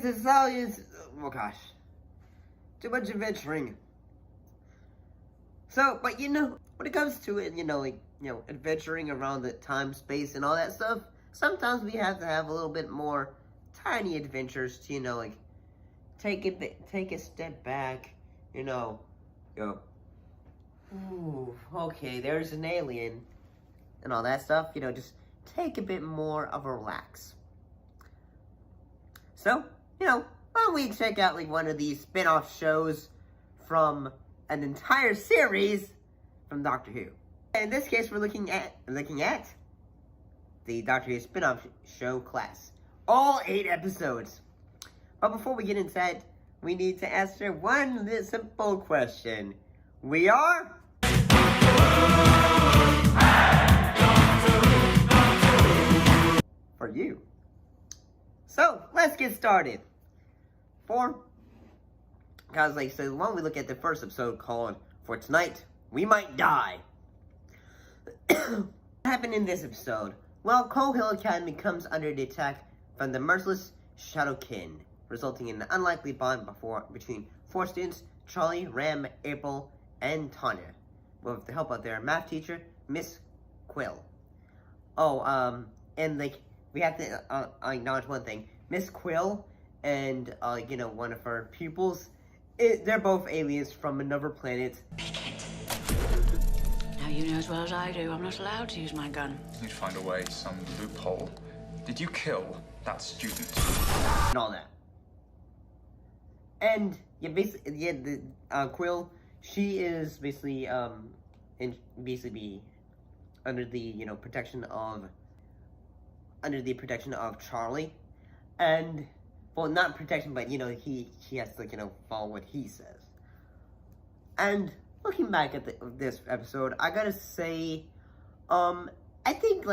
this is all oh gosh. Too much adventuring. So, but when it comes to it, adventuring around the time, space, and all that stuff, sometimes we have to have a little bit more tiny adventures to, take a step back, go, ooh, okay, there's an alien, and all that stuff, just take a bit more of a relax. So, why don't we check out, one of these spin-off shows from an entire series from Doctor Who. In this case, we're looking at the Doctor Who spin-off show Class. All 8 episodes. But before we get into that, we need to answer one simple question. We are... for you. So, let's get started. Because, like I said, why don't we look at the first episode called For Tonight, We Might Die. What happened in this episode? Well, Coal Hill Academy comes under the attack from the merciless Shadowkin, resulting in an unlikely bond between 4 students, Charlie, Ram, April, and Tanya, with the help of their math teacher, Miss Quill. Oh, and, we have to acknowledge one thing. Miss Quill and, one of her pupils, they're both aliens from another planet. Now you know as well as I do, I'm not allowed to use my gun. You'd find a way, some loophole. Did you kill that student? And all that. And, Quill, she is basically, under the, protection of Charlie. And, well, not protection, but, he has to, follow what he says. And, looking back at this episode, I gotta say, I think,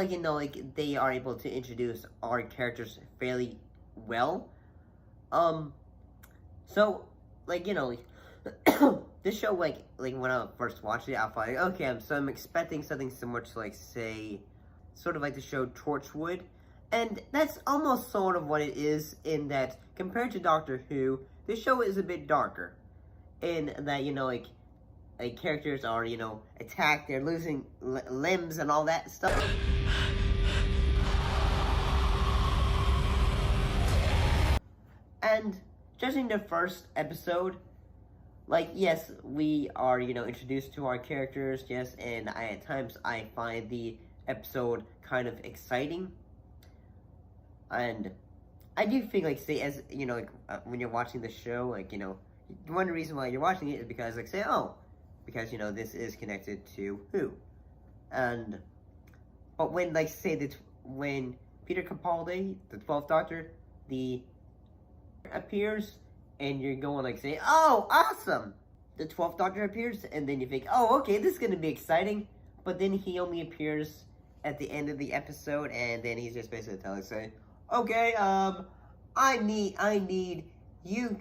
they are able to introduce our characters fairly well. So, this show, when I first watched it, I thought, okay, I'm expecting something similar to, say, sort of like the show Torchwood. And that's almost sort of what it is, in that, compared to Doctor Who, this show is a bit darker. In that, characters are, attacked, they're losing limbs and all that stuff. And, judging the first episode, yes, we are, introduced to our characters, yes, and at times I find the episode kind of exciting. And I do think, as, when you're watching the show, one reason why you're watching it is because, because, this is connected to Who. And, but when, when Peter Capaldi, the 12th Doctor, appears, and you're going, oh, awesome! The 12th Doctor appears, and then you think, oh, okay, this is gonna be exciting. But then he only appears at the end of the episode, and then he's just basically saying, okay, I need you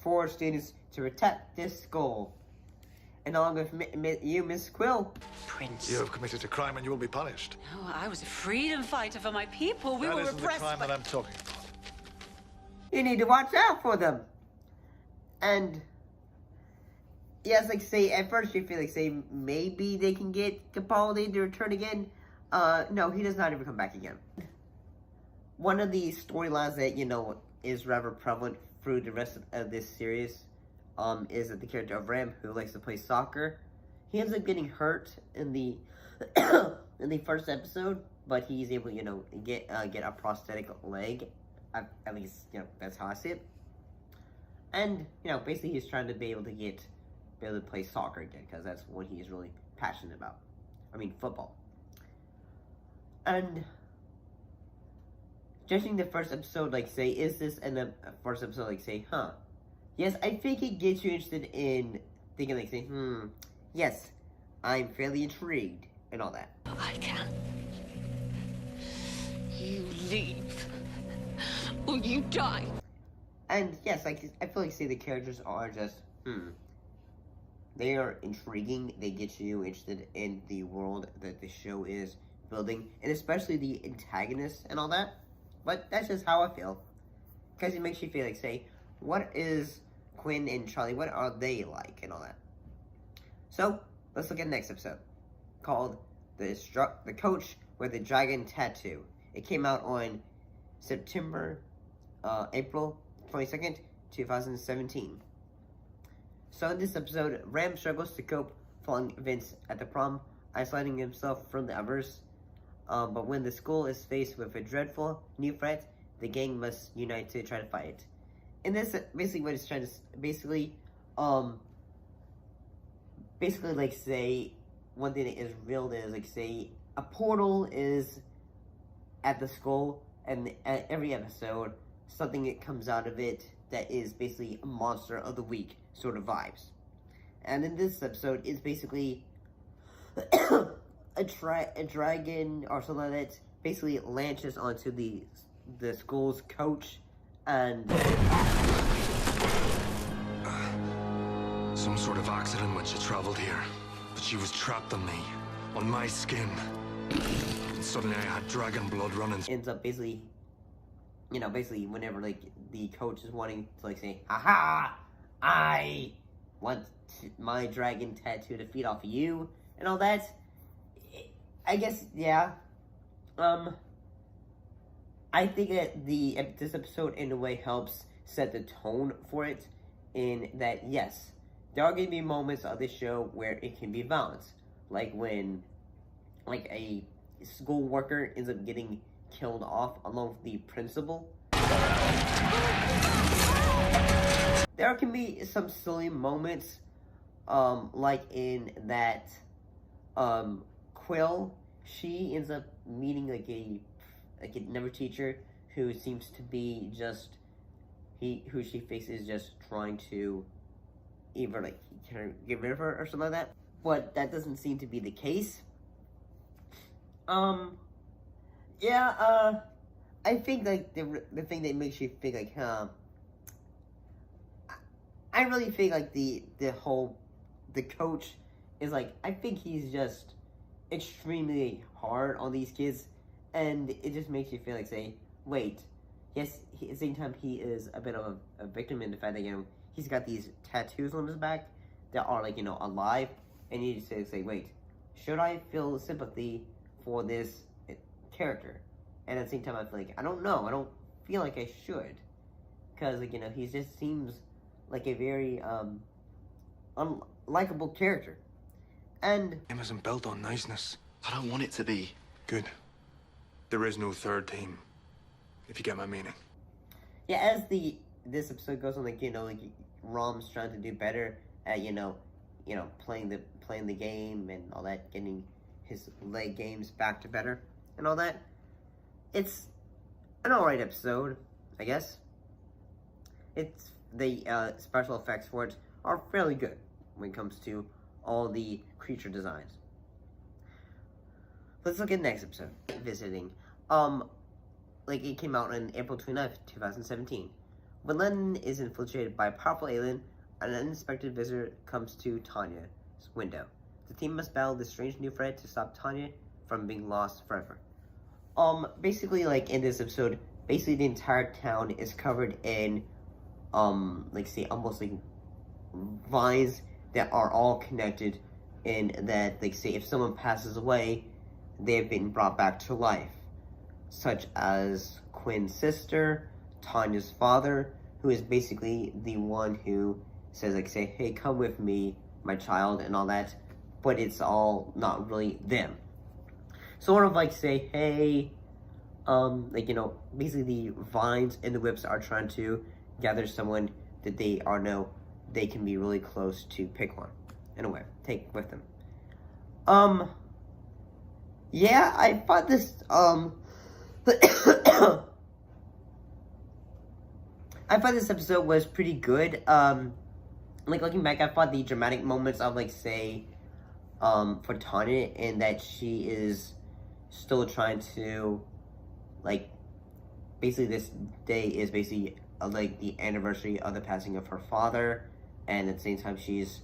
4 students to protect this skull. And along with you, Miss Quill. Prince. You have committed a crime and you will be punished. No, I was a freedom fighter for my people. We were repressed. That isn't the crime that I'm talking about. You need to watch out for them. And, yes, at first you feel maybe they can get Capaldi to return again. No, he does not ever come back again. One of the storylines that, is rather prevalent through the rest of this series, is that the character of Ram, who likes to play soccer, he ends up getting hurt in the in the first episode, but he's able, get a prosthetic leg. At least, that's how I see it. And, basically he's trying to be able to play soccer again, because that's what he's really passionate about. I mean, football. And, judging the first episode, is this in the first episode, huh? Yes, I think it gets you interested in thinking, yes, I'm fairly intrigued, and all that. I can't. You leave. Or you die. And yes, I feel the characters are just, They are intriguing. They get you interested in the world that the show is building, and especially the antagonists and all that. But that's just how I feel. because it makes you feel like, say, what is Quinn and Charlie, what are they like, and all that. So, let's look at the next episode, called The Coach with the Dragon Tattoo. It came out on April 22nd, 2017. So in this episode, Ram struggles to cope following events at the prom, isolating himself from the others. But when the school is faced with a dreadful new threat, the gang must unite to try to fight it. And this basically what it's trying to basically like say one thing that is real is like say a portal is at the school, and at every episode something that comes out of it that is basically a monster of the week sort of vibes. And in this episode, it's basically a dragon or something like that basically launches onto the school's coach, and some sort of accident when she traveled here, but she was trapped on me, on my skin, and suddenly I had dragon blood running. Ends up basically, basically whenever like the coach is wanting to like say, haha, I want my dragon tattoo to feed off of you and all that. I guess, yeah. I think that this episode in a way helps set the tone for it, in that yes, there are going to be moments of this show where it can be violent, like when like a school worker ends up getting killed off along with the principal. There can be some silly moments, like in that Quill, she ends up meeting like another teacher who seems to be just who she thinks is just trying to either like get rid of her or something like that, but that doesn't seem to be the case. I think like the thing that makes you think like, I really think like the coach is like, I think he's just extremely hard on these kids, and it just makes you feel like, say, wait, yes, at the same time he is a bit of a victim in the fact that, he's got these tattoos on his back that are like, alive, and you just say, wait, should I feel sympathy for this character? And at the same time I feel like, I don't know, I don't feel like I should, because like, he just seems like a very unlikable character. And Game isn't built on niceness. I don't want it to be. Good. There is no third team, if you get my meaning. yeah, as this episode goes on, like, like Rom's trying to do better at playing the game and all that, getting his leg games back to better and all that. It's an alright episode, I guess. It's the special effects for it are fairly good when it comes to all the creature designs. Let's look at the next episode. Visiting. Like it came out on April 29th, 2017. When London is infiltrated by a powerful alien, an unexpected visitor comes to Tanya's window. The team must battle this strange new threat to stop Tanya from being lost forever. Basically, like in this episode, basically the entire town is covered in, like say almost like vines that are all connected, in that, like say if someone passes away, they've been brought back to life, such as Quinn's sister, Tanya's father, who is basically the one who says like say, hey, come with me, my child, and all that, but it's all not really them. Sort of like say, hey, like, basically the vines and the whips are trying to gather someone that they can be really close to pick one, in a way, take with them. Yeah, I thought this, I thought this episode was pretty good. Like, looking back, I thought the dramatic moments of, like, say, for Tanya, and that she is still trying to, like, basically this day is basically, like, the anniversary of the passing of her father, and at the same time she's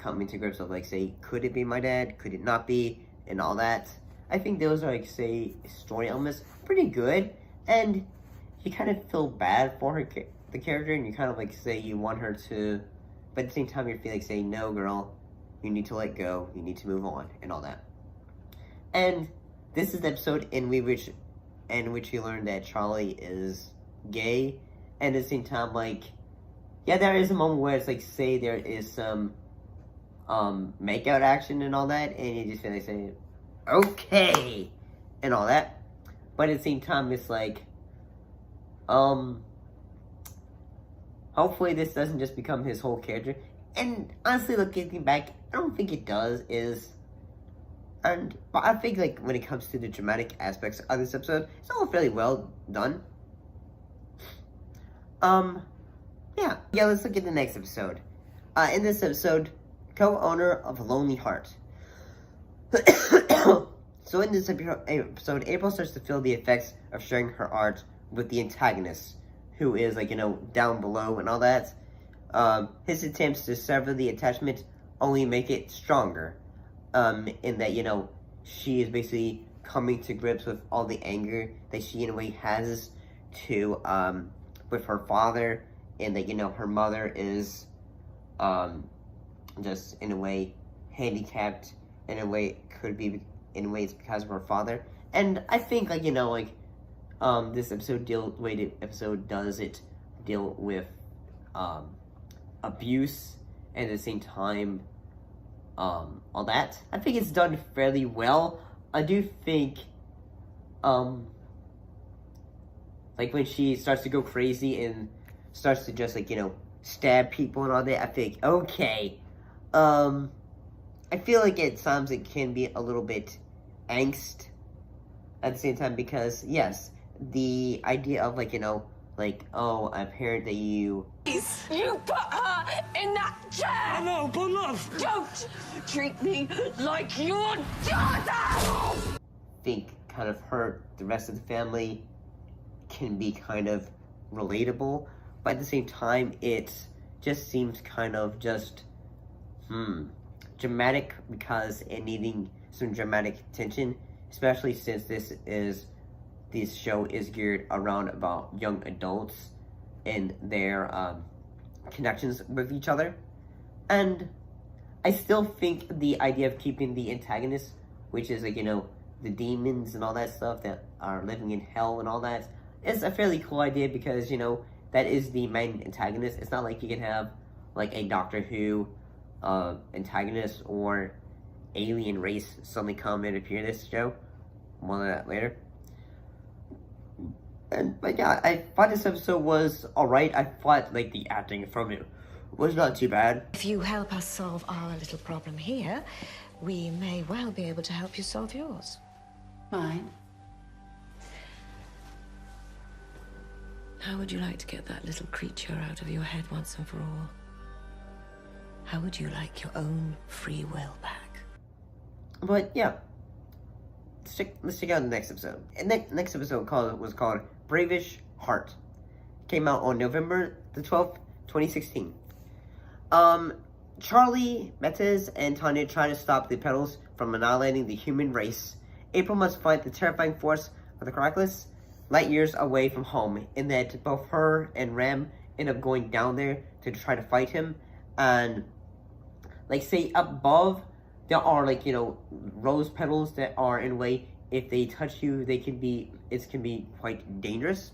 coming to grips of, like, say, could it be my dad, could it not be, and all that. I think those are, like, say, story elements pretty good, and you kind of feel bad for her, the character, and you kind of like say you want her to, but at the same time you feel like saying, no girl, you need to let go, you need to move on, and all that. And this is the episode in which you learn that Charlie is gay, and at the same time, like, yeah, there is a moment where it's like, say there is some makeout action and all that, and you just feel like saying, okay, and all that. But at the same time, it's like, hopefully this doesn't just become his whole character. And honestly, looking back, I don't think it does. But I think like when it comes to the dramatic aspects of this episode, it's all fairly well done. Yeah, let's look at the next episode. In this episode, co-owner of Lonely Heart. So in this episode, April starts to feel the effects of sharing her art with the antagonist, who is like, down below and all that. His attempts to sever the attachment only make it stronger. In that, she is basically coming to grips with all the anger that she in a way has to, with her father, and that, her mother is, just in a way handicapped, in a way could be, in ways because of her father. And I think, like, this episode the way the episode does it, deal with, abuse, and at the same time, all that. I think it's done fairly well. I do think, like, when she starts to go crazy and starts to just, like, stab people and all that, I think, okay, I feel like at times it can be a little bit angst at the same time, because, yes, the idea of, like, like, oh, I've heard that you put her in that chair! No, but love! Don't treat me like your daughter! think kind of hurt the rest of the family can be kind of relatable, but at the same time, it just seems kind of just, dramatic, because it needing some dramatic tension, especially since this show is geared around about young adults and their connections with each other. And I still think the idea of keeping the antagonist, which is like, the demons and all that stuff that are living in hell and all that, is a fairly cool idea, because, that is the main antagonist. It's not like you can have like a Doctor Who antagonist or alien race suddenly come and appear in this show. More on that later. But yeah, I thought this episode was alright. I thought like the acting from it was not too bad. If you help us solve our little problem here, we may well be able to help you solve yours. Mine? How would you like to get that little creature out of your head once and for all? How would you like your own free will back? But yeah, let's check out the next episode. And the next episode was called Bravish Heart. Came out on November the 12th, 2016. Charlie, Metes, and Tanya try to stop the Petals from annihilating the human race. April must fight the terrifying force of the Caracoles, light years away from home, in that both her and Ram end up going down there to try to fight him. And like, say above, there are like, rose petals that are in a way, if they touch you, it can be quite dangerous.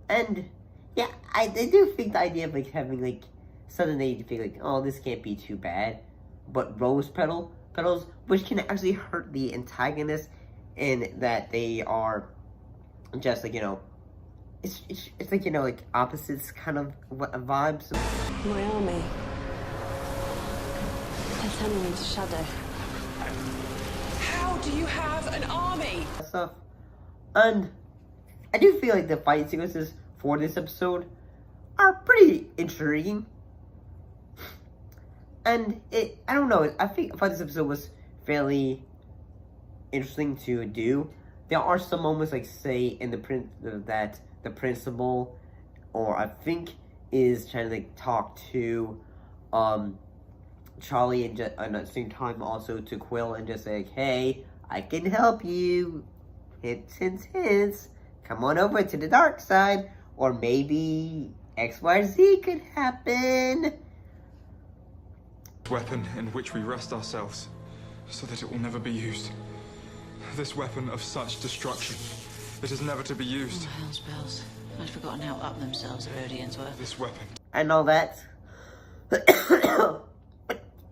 And yeah, I do think the idea of like having like suddenly you think like, oh, this can't be too bad, but rose petals, which can actually hurt the antagonist, in that they are just like, it's like, like opposites kind of vibes. My army. They're turning into shadow. How do you have an army? Stuff. And I do feel like the fight sequences for this episode are pretty intriguing. And I don't know, I thought this episode was fairly interesting to do. There are some moments, like, say, in that the principal, or I think, is trying to, like, talk to, Charlie, and at the same time also to Quill, and just say, like, hey, I can help you, hints. Come on over to the dark side, or maybe XYZ could happen. Weapon in which we rest ourselves, so that it will never be used. This weapon of such destruction, it is never to be used. Oh, hell's bells. I'd forgotten how up themselves the Rhodians were. This weapon. And all that.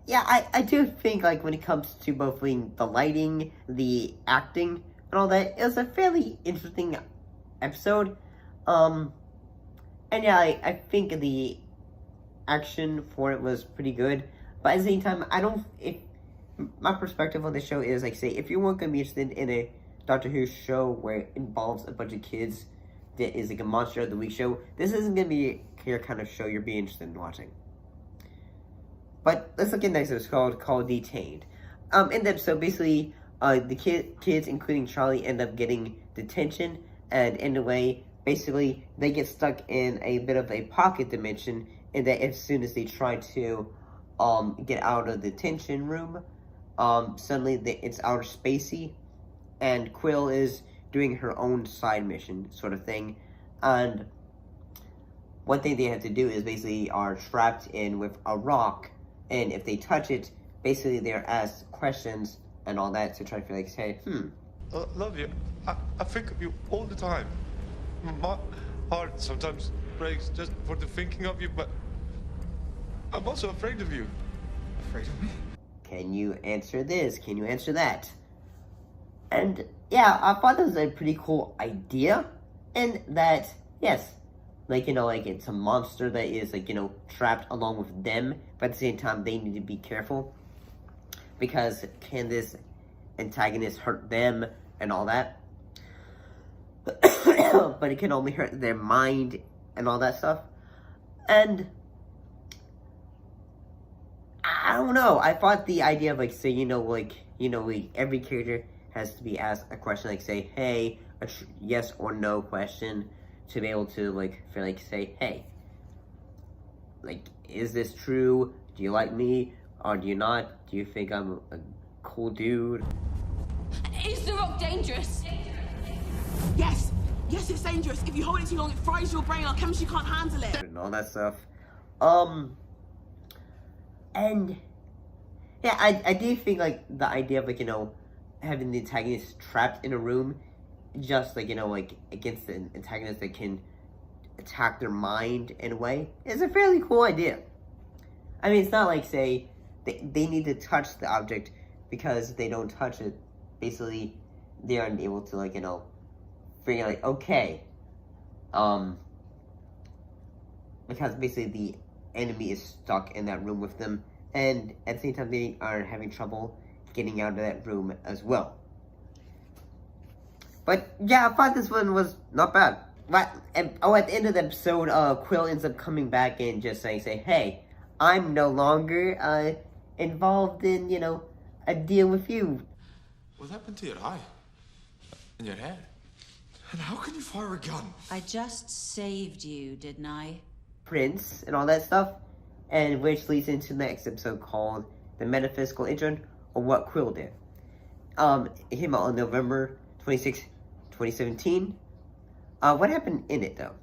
Yeah, I do think, like, when it comes to both the lighting, the acting, and all that, it was a fairly interesting episode. And yeah, I think the action for it was pretty good. But at the same time, my perspective on the show is, like, say, if you weren't going to be interested in a Doctor Who show where it involves a bunch of kids that is like a Monster of the Week show, this isn't going to be your kind of show you're being interested in watching. But let's look at the next episode called Detained. In the episode, basically, the kids, including Charlie, end up getting detention, and in a way, basically, they get stuck in a bit of a pocket dimension, in that as soon as they try to get out of the detention room, suddenly it's outer spacey, and Quill is doing her own side mission sort of thing, and one thing they have to do is basically are trapped in with a rock, and if they touch it, basically they're asked questions and all that to try to like say, I love you. I think of you all the time. My heart sometimes breaks just for the thinking of you, but I'm also afraid of you. Afraid of me? Can you answer this? Can you answer that? And yeah, I thought that was a pretty cool idea, and that, yes, like, you know, like, it's a monster that is, like, you know, trapped along with them, but at the same time, they need to be careful, because can this antagonist hurt them and all that? But it can only hurt their mind and all that stuff. And I don't know, I thought the idea of, like, say, like, every character has to be asked a question, like, say, hey, a yes or no question, to be able to, like, feel like, say, hey, like, is this true? Do you like me? Or do you not? Do you think I'm a cool dude? Is the rock dangerous? Yes! Yes, it's dangerous. If you hold it too long, it fries your brain. Our chemistry can't handle it. And all that stuff. And yeah, I do think, like, the idea of, like, having the antagonist trapped in a room, just, like, like, against the antagonist that can attack their mind in a way, is a fairly cool idea. I mean, it's not like, say, they need to touch the object, because if they don't touch it, basically, they aren't able to, like, figure, like, okay, because basically the enemy is stuck in that room with them, and at the same time they are having trouble getting out of that room as well. But yeah, I thought this one was not bad. But at the end of the episode, Quill ends up coming back and just saying, hey, I'm no longer involved in, a deal with you. What happened to your eye? And your hair? And how can you fire a gun? I just saved you, didn't I? Prince and all that stuff, and which leads into the next episode called The Metaphysical Agent, or What Quill Did. It came out on November 26, 2017. What happened in it, though?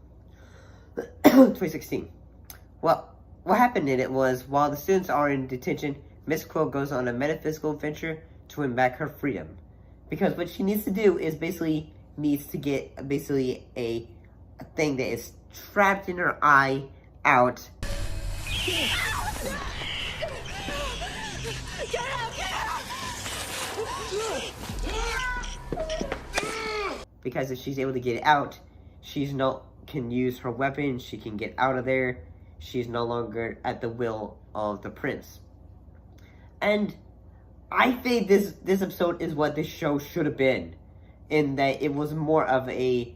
2016. Well, what happened in it was, while the students are in detention, Miss Quill goes on a metaphysical adventure to win back her freedom. Because what she needs to do is needs to get a thing that is trapped in her eye out. Get out! Because if she's able to get it out, can use her weapon, she can get out of there. She's no longer at the will of the prince. And I think this episode is what this show should have been, in that it was more of a,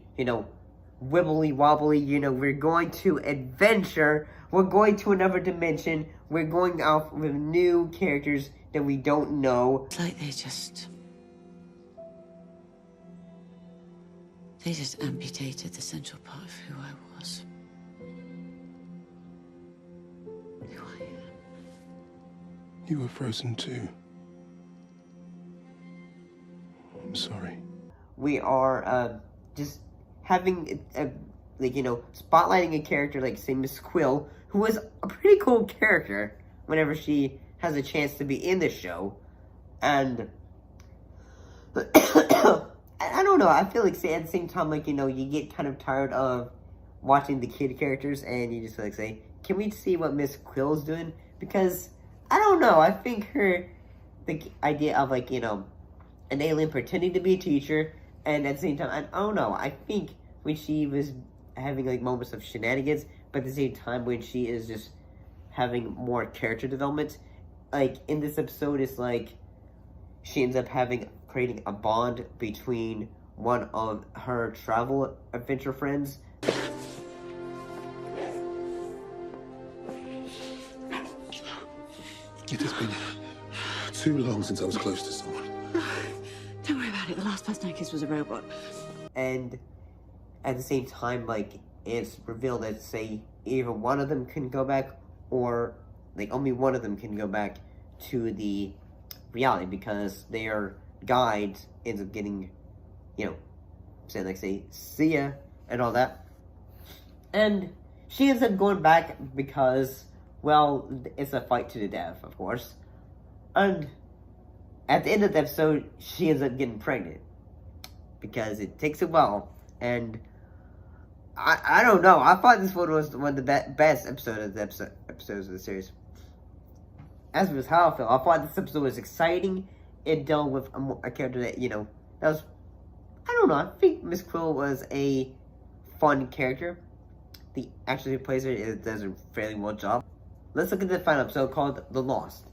wibbly wobbly, we're going to adventure, we're going to another dimension, we're going out with new characters that we don't know. It's like they just amputated the central part of who I was. Who I am. You were frozen too. I'm sorry. we are just having like, you know, spotlighting a character like, say, Miss Quill, who was a pretty cool character whenever she has a chance to be in the show. And I don't know, I feel like, say, at the same time, like, you know, you get kind of tired of watching the kid characters, and you just like say, can we see what Miss Quill's doing? Because, I don't know, I think the idea of, like, you know, an alien pretending to be a teacher, and at the same time, I don't know, I think when she was having, like, moments of shenanigans, but at the same time when she is just having more character development, like, in this episode, it's like, she ends up creating a bond between one of her travel adventure friends. It has been too long since I was close to someone. Don't worry about it. The last person I kissed was a robot. And at the same time, like, it's revealed that, say, either one of them can go back, or, like, only one of them can go back to the reality, because their guide ends up getting, you know, say, like, say, see ya, and all that. And she ends up going back because, well, it's a fight to the death, of course. And at the end of the episode, she ends up getting pregnant. Because it takes a while. And I don't know. I thought this one was one of the best episodes of the series. As was how I felt. I thought this episode was exciting. It dealt with a character that, you know, that was, I don't know. I think Miss Quill was a fun character. The actress who plays her does a fairly well job. Let's look at the final episode called The Lost.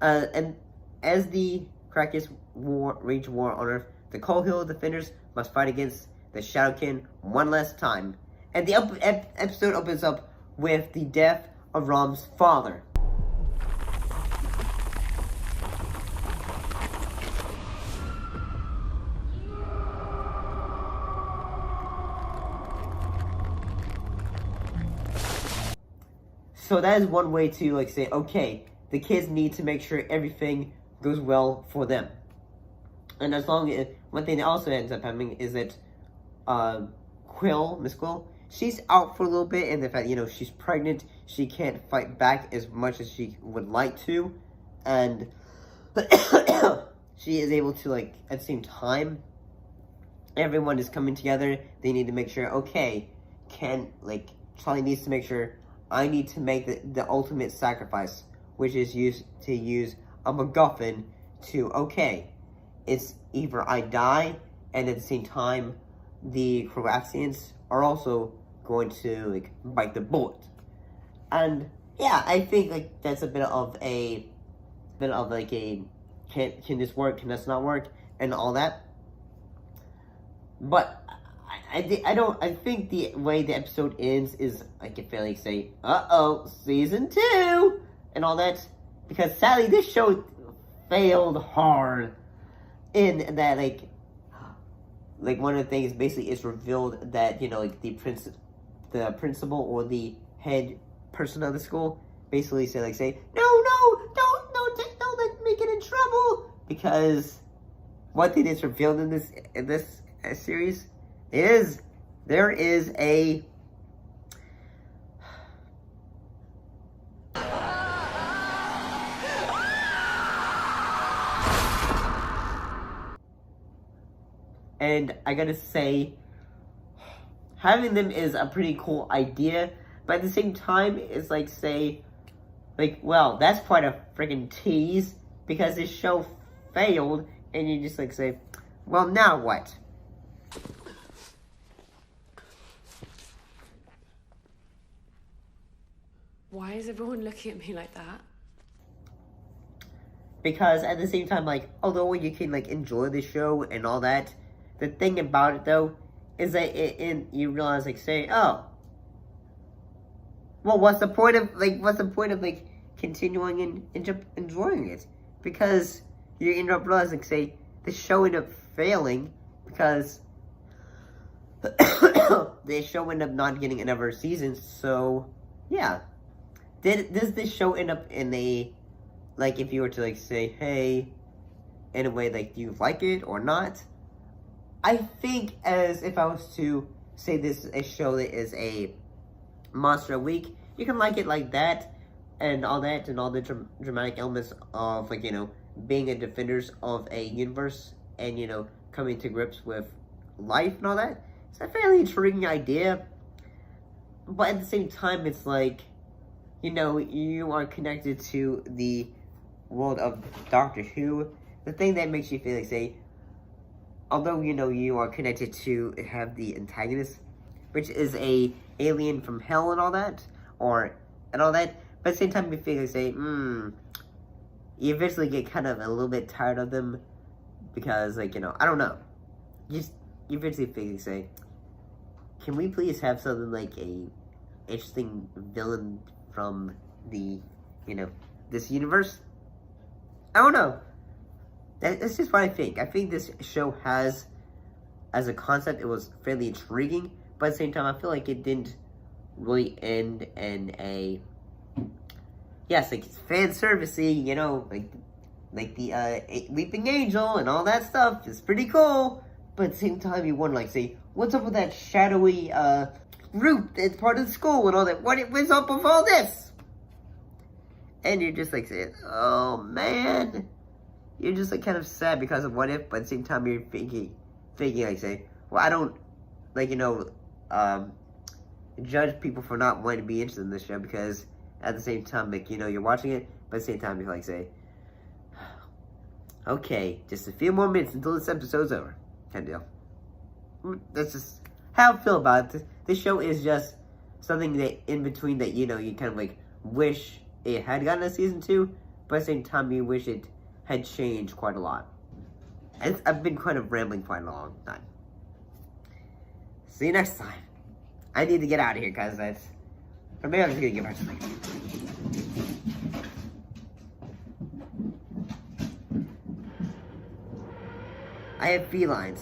And as the Krakus wage war on Earth, the Cold Hill defenders must fight against the Shadowkin one last time. And the episode opens up with the death of Rom's father. So that is one way to, like, say, okay, the kids need to make sure everything goes well for them. And as long as, one thing that also ends up happening is that Miss Quill, she's out for a little bit, and the fact, you know, she's pregnant, she can't fight back as much as she would like to, and she is able to, like, at the same time, everyone is coming together, they need to make sure, okay, Charlie needs to make sure, I need to make the ultimate sacrifice, which is to use a MacGuffin to, okay, it's either I die, and at the same time, the Kroatians are also going to, like, bite the bullet. And, yeah, I think, like, that's a bit of like a, can this work, can this not work, and all that. But I think the way the episode ends is, I can fairly say, uh-oh, season 2, and all that, because sadly, this show failed hard, in that, like, one of the things, basically, it's revealed that, you know, like, the principal, or the head person of the school, basically say, no, don't let me get in trouble, because one thing that's revealed in this series is there is a and I gotta say, having them is a pretty cool idea, but at the same time, it's like, say, like, well, that's quite a freaking tease, because this show failed, and you just, like, say, well, now what? Why is everyone looking at me like that? Because at the same time, like, although you can, like, enjoy the show and all that, the thing about it, though, is that you realize, like, say, oh, well, what's the point of, like, continuing and enjoying it? Because you end up realizing, say, the show ended up failing because the show ended up not getting another season, so, yeah. Does this show end up in a, like, if you were to, like, say, hey, in a way, like, do you like it or not? I think as if I was to say this is a show that is a monster week, you can like it like that, and all the dramatic elements of, like, you know, being a defenders of a universe and, you know, coming to grips with life and all that. It's a fairly intriguing idea, but at the same time, it's like, you know, you are connected to the world of Doctor Who. The thing that makes you feel like, say, although, you know, you are connected to have the antagonist, which is a alien from hell and all that, but at the same time, you feel like, say, you eventually get kind of a little bit tired of them, because, like, you know, I don't know. You eventually feel like, say, can we please have something like a interesting villain from the, you know, this universe? I don't know. That's just what I think. I think this show has, as a concept, it was fairly intriguing, but at the same time, I feel like it didn't really end in a, yes, like, it's fan servicey, you know, like the Weeping Angel and all that stuff is pretty cool, but at the same time, you wonder, like, say, what's up with that shadowy group that's part of the school and all that? What's up with all this? And you're just like saying, oh man. You're just like kind of sad because of what if, but at the same time you're thinking like, say, well, I don't, like, you know, judge people for not wanting to be interested in this show, because at the same time, like, you know, you're watching it, but at the same time you're like, say, okay, just a few more minutes until this episode's over, kind of deal. That's just how I feel about it. This show is just something that in between that, you know, you kind of like wish it had gotten a season 2, but at the same time you wish it had changed quite a lot. And I've been kind of rambling quite a long time. See you next time. I need to get out of here, guys. Or maybe I'm just gonna get back to sleep. I have felines.